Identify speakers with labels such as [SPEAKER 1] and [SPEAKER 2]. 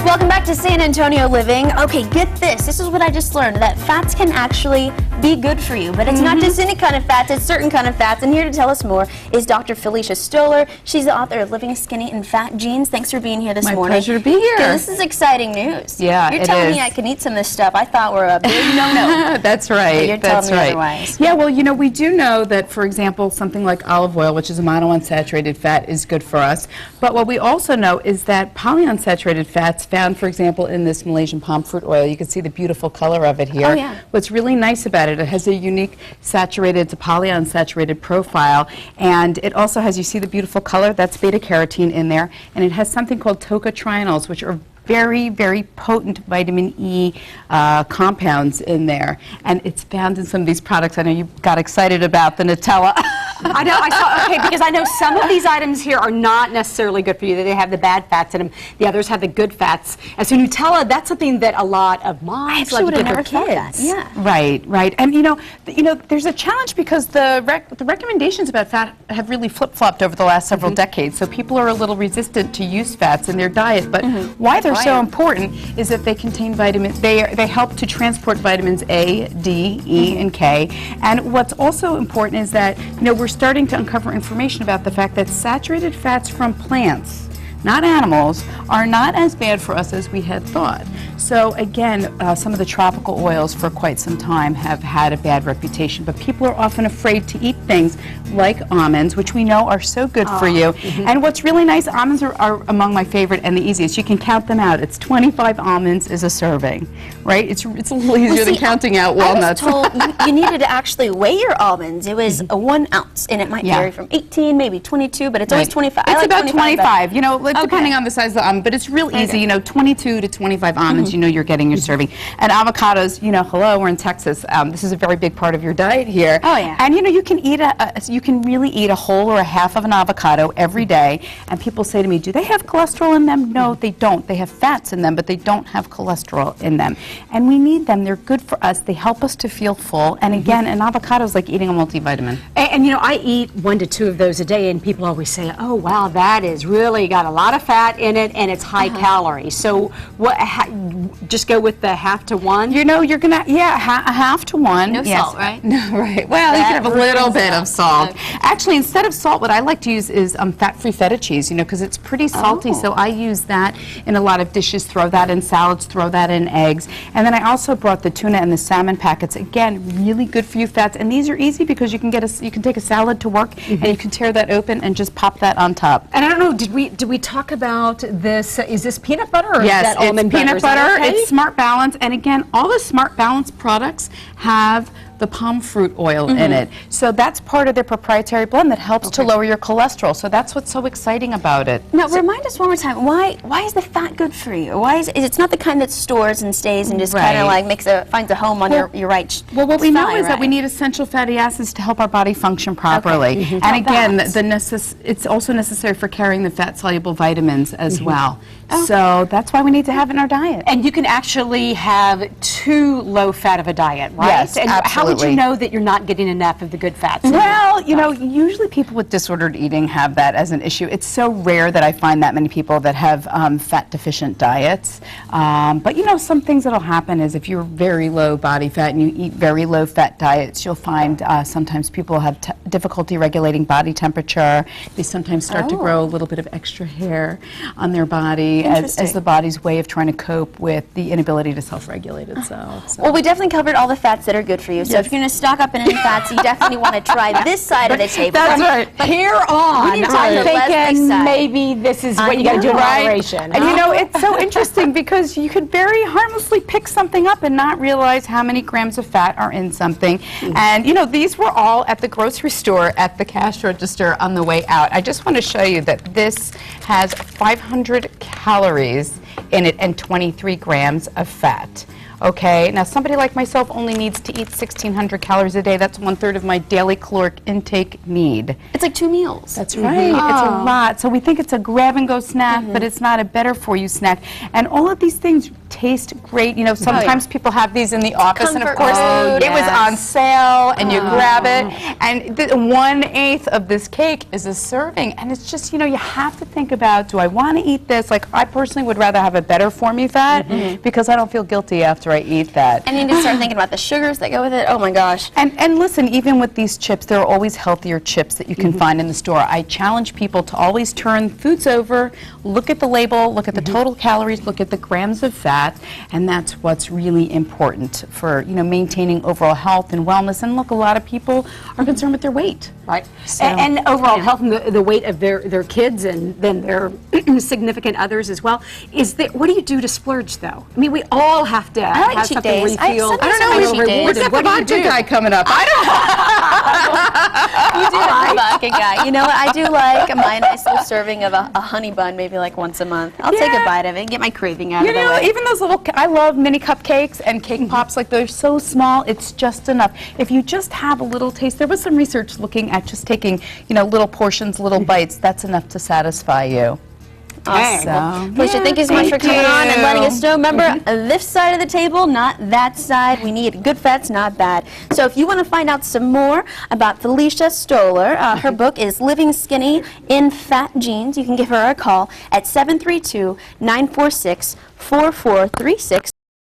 [SPEAKER 1] Welcome back to San Antonio Living. Okay, get this. This is what I just learned, that fats can actually be good for you, but it's not just any kind of fats, it's certain kind of fats. And here to tell us more is Dr. Felicia Stoller. She's the author of Living Skinny and Fat Genes. Thanks for being here this morning.
[SPEAKER 2] My pleasure to be here.
[SPEAKER 1] This is exciting news.
[SPEAKER 2] Yeah,
[SPEAKER 1] You're telling me I can eat some of this stuff I thought were a big no-no.
[SPEAKER 2] That's right.
[SPEAKER 1] But you're telling me otherwise.
[SPEAKER 2] Yeah, well, you know, we do know that, for example, something like olive oil, which is a monounsaturated fat, is good for us. But what we also know is that polyunsaturated fats found, for example, in this Malaysian palm fruit oil, you can see the beautiful color of it here.
[SPEAKER 1] Oh, yeah.
[SPEAKER 2] What's really nice about it, it has a unique saturated to polyunsaturated profile, and it also has, you see the beautiful color, that's beta carotene in there, and it has something called tocotrienols, which are very, very potent vitamin E compounds in there, and it's found in some of these products. I know you got excited about the Nutella.
[SPEAKER 3] I know, I saw, okay, because I know some of these items here are not necessarily good for you. They have the bad fats in them. The others have the good fats. And so Nutella, that's something that a lot of moms like to give their kids.
[SPEAKER 1] Yeah.
[SPEAKER 2] Right. And you know, there's a challenge because the recommendations about fat have really flip-flopped over the last several decades. So people are a little resistant to use fats in their diet. But why they're so important is that they contain vitamins. They help to transport vitamins A, D, E, and K. And what's also important is that, you know, we're starting to uncover information about the fact that saturated fats from plants, not animals, are not as bad for us as we had thought. So again, some of the tropical oils for quite some time have had a bad reputation, but people are often afraid to eat things like almonds, which we know are so good for you. And what's really nice, almonds are among my favorite and the easiest. You can count them out. It's 25 almonds is a serving, right? It's a little easier than counting out walnuts.
[SPEAKER 1] I was told you needed to actually weigh your almonds. It was 1 ounce, and it might vary from 18, maybe 22, but it's always 25.
[SPEAKER 2] It's
[SPEAKER 1] like
[SPEAKER 2] about 25, you know,
[SPEAKER 1] Okay.
[SPEAKER 2] depending on the size of the almond, but it's real easy, you know, 22 to 25 almonds, you know you're getting your serving. And avocados, you know, hello, we're in Texas. This is a very big part of your diet here.
[SPEAKER 1] Oh, yeah.
[SPEAKER 2] And you know, you can eat you can really eat a whole or a half of an avocado every day. And people say to me, do they have cholesterol in them? No, they don't. They have fats in them, but they don't have cholesterol in them. And we need them. They're good for us. They help us to feel full. And again, an avocado is like eating a multivitamin.
[SPEAKER 3] And you know, I eat 1 to 2 of those a day, and people always say, oh, wow, that is really got a lot of fat in it, and it's high calorie. So what? Just go with the half to 1?
[SPEAKER 2] You know, you're gonna, a half to 1.
[SPEAKER 1] No salt, right?
[SPEAKER 2] No, right. Well, you can have a little bit of salt.
[SPEAKER 1] Okay.
[SPEAKER 2] Actually, instead of salt, what I like to use is fat-free feta cheese, you know, because it's pretty salty, so I use that in a lot of dishes, throw that in salads, throw that in eggs. And then I also brought the tuna and the salmon packets. Again, really good for you fats. And these are easy because you can take a salad to work and you can tear that open and just pop that on top.
[SPEAKER 3] And I don't know, did we talk about this? Is this peanut butter or
[SPEAKER 2] Yes,
[SPEAKER 3] is that almond
[SPEAKER 2] it's peanut butter.
[SPEAKER 3] Okay?
[SPEAKER 2] It's Smart Balance, and again, all the Smart Balance products have the palm fruit oil in it. So that's part of their proprietary blend that helps to lower your cholesterol. So that's what's so exciting about it.
[SPEAKER 1] Now, remind us one more time, why is the fat good for you? Why is it's not the kind that stores and stays and just kind of like finds a home on your right?
[SPEAKER 2] Well, what we know is that we need essential fatty acids to help our body function properly. And again, it's also necessary for carrying the fat-soluble vitamins as well. So that's why we need to have it in our diet.
[SPEAKER 3] And you can actually have too low fat of a diet, right?
[SPEAKER 2] Yes,
[SPEAKER 3] and
[SPEAKER 2] absolutely.
[SPEAKER 3] how would you know that you're not getting enough of the good fats?
[SPEAKER 2] Well, you know, usually people with disordered eating have that as an issue. It's so rare that I find that many people that have fat-deficient diets. But, you know, some things that will happen is if you're very low body fat and you eat very low-fat diets, you'll find sometimes people have difficulty regulating body temperature. They sometimes start to grow a little bit of extra hair on their body as the body's way of trying to cope with the inability to self-regulate itself. So.
[SPEAKER 1] Well, we definitely covered all the fats that are good for you. So if you're going to stock up in any fats, you definitely want to try this side of the table.
[SPEAKER 2] That's right.
[SPEAKER 3] But here on,
[SPEAKER 1] We need to talk
[SPEAKER 3] I'm
[SPEAKER 1] to Leslie
[SPEAKER 3] thinking
[SPEAKER 1] side.
[SPEAKER 3] maybe this is what you got to do in moderation.
[SPEAKER 2] And you know, it's so interesting because you could very harmlessly pick something up and not realize how many grams of fat are in something. And you know, these were all at the grocery store at the cash register on the way out. I just want to show you that this has 500 calories in it and 23 grams of fat. Okay, now somebody like myself only needs to eat 1,600 calories a day. That's 1/3 of my daily caloric intake need.
[SPEAKER 1] It's like 2 meals.
[SPEAKER 2] That's right. It's a lot. So we think it's a grab-and-go snack, but it's not a better-for-you snack. And all of these things taste great. You know, sometimes people have these in the office, and of
[SPEAKER 1] Comfort
[SPEAKER 2] course,
[SPEAKER 1] food.
[SPEAKER 2] it was on sale, and you grab it, and 1/8 of this cake is a serving, and it's just, you know, you have to think about, do I want to eat this? Like, I personally would rather have a better for-me fat because I don't feel guilty after I eat that.
[SPEAKER 1] And you need to start thinking about the sugars that go with it. Oh my gosh.
[SPEAKER 2] And listen, even with these chips, there are always healthier chips that you can find in the store. I challenge people to always turn foods over, look at the label, look at the total calories, look at the grams of fat, and that's what's really important for, you know, maintaining overall health and wellness. And look, a lot of people are concerned with their weight.
[SPEAKER 3] Right.
[SPEAKER 2] So-
[SPEAKER 3] And overall health and the weight of their kids and then their significant others as well. What do you do to splurge, though? I mean, we all have to
[SPEAKER 1] like
[SPEAKER 3] have
[SPEAKER 1] cheat
[SPEAKER 3] something where
[SPEAKER 1] days.
[SPEAKER 3] you feel
[SPEAKER 1] I don't know,
[SPEAKER 3] a little
[SPEAKER 1] cheat days.
[SPEAKER 3] rewarded.
[SPEAKER 2] Where's
[SPEAKER 3] What do you
[SPEAKER 2] the
[SPEAKER 3] do?
[SPEAKER 2] vodka guy coming up? I don't
[SPEAKER 1] You do have the vodka guy. You know what? I do like my nice little serving of a honey bun, maybe like once a month. I'll take a
[SPEAKER 2] Yeah.
[SPEAKER 1] bite of it and get my craving out
[SPEAKER 2] You
[SPEAKER 1] of the
[SPEAKER 2] know,
[SPEAKER 1] way.
[SPEAKER 2] even those little, I love mini cupcakes and cake pops, like they're so small, it's just enough. If you just have a little taste, there was some research looking at just taking, you know, little portions, little bites, that's enough to satisfy you.
[SPEAKER 1] Awesome.
[SPEAKER 2] So,
[SPEAKER 1] Felicia, thank you so much for
[SPEAKER 2] thank
[SPEAKER 1] coming on and letting
[SPEAKER 2] you.
[SPEAKER 1] us know. Remember, this side of the table, not that side. We need good fats, not bad. So if you want to find out some more about Felicia Stoller, her book is Living Skinny in Fat Genes. You can give her a call at 732-946-4436.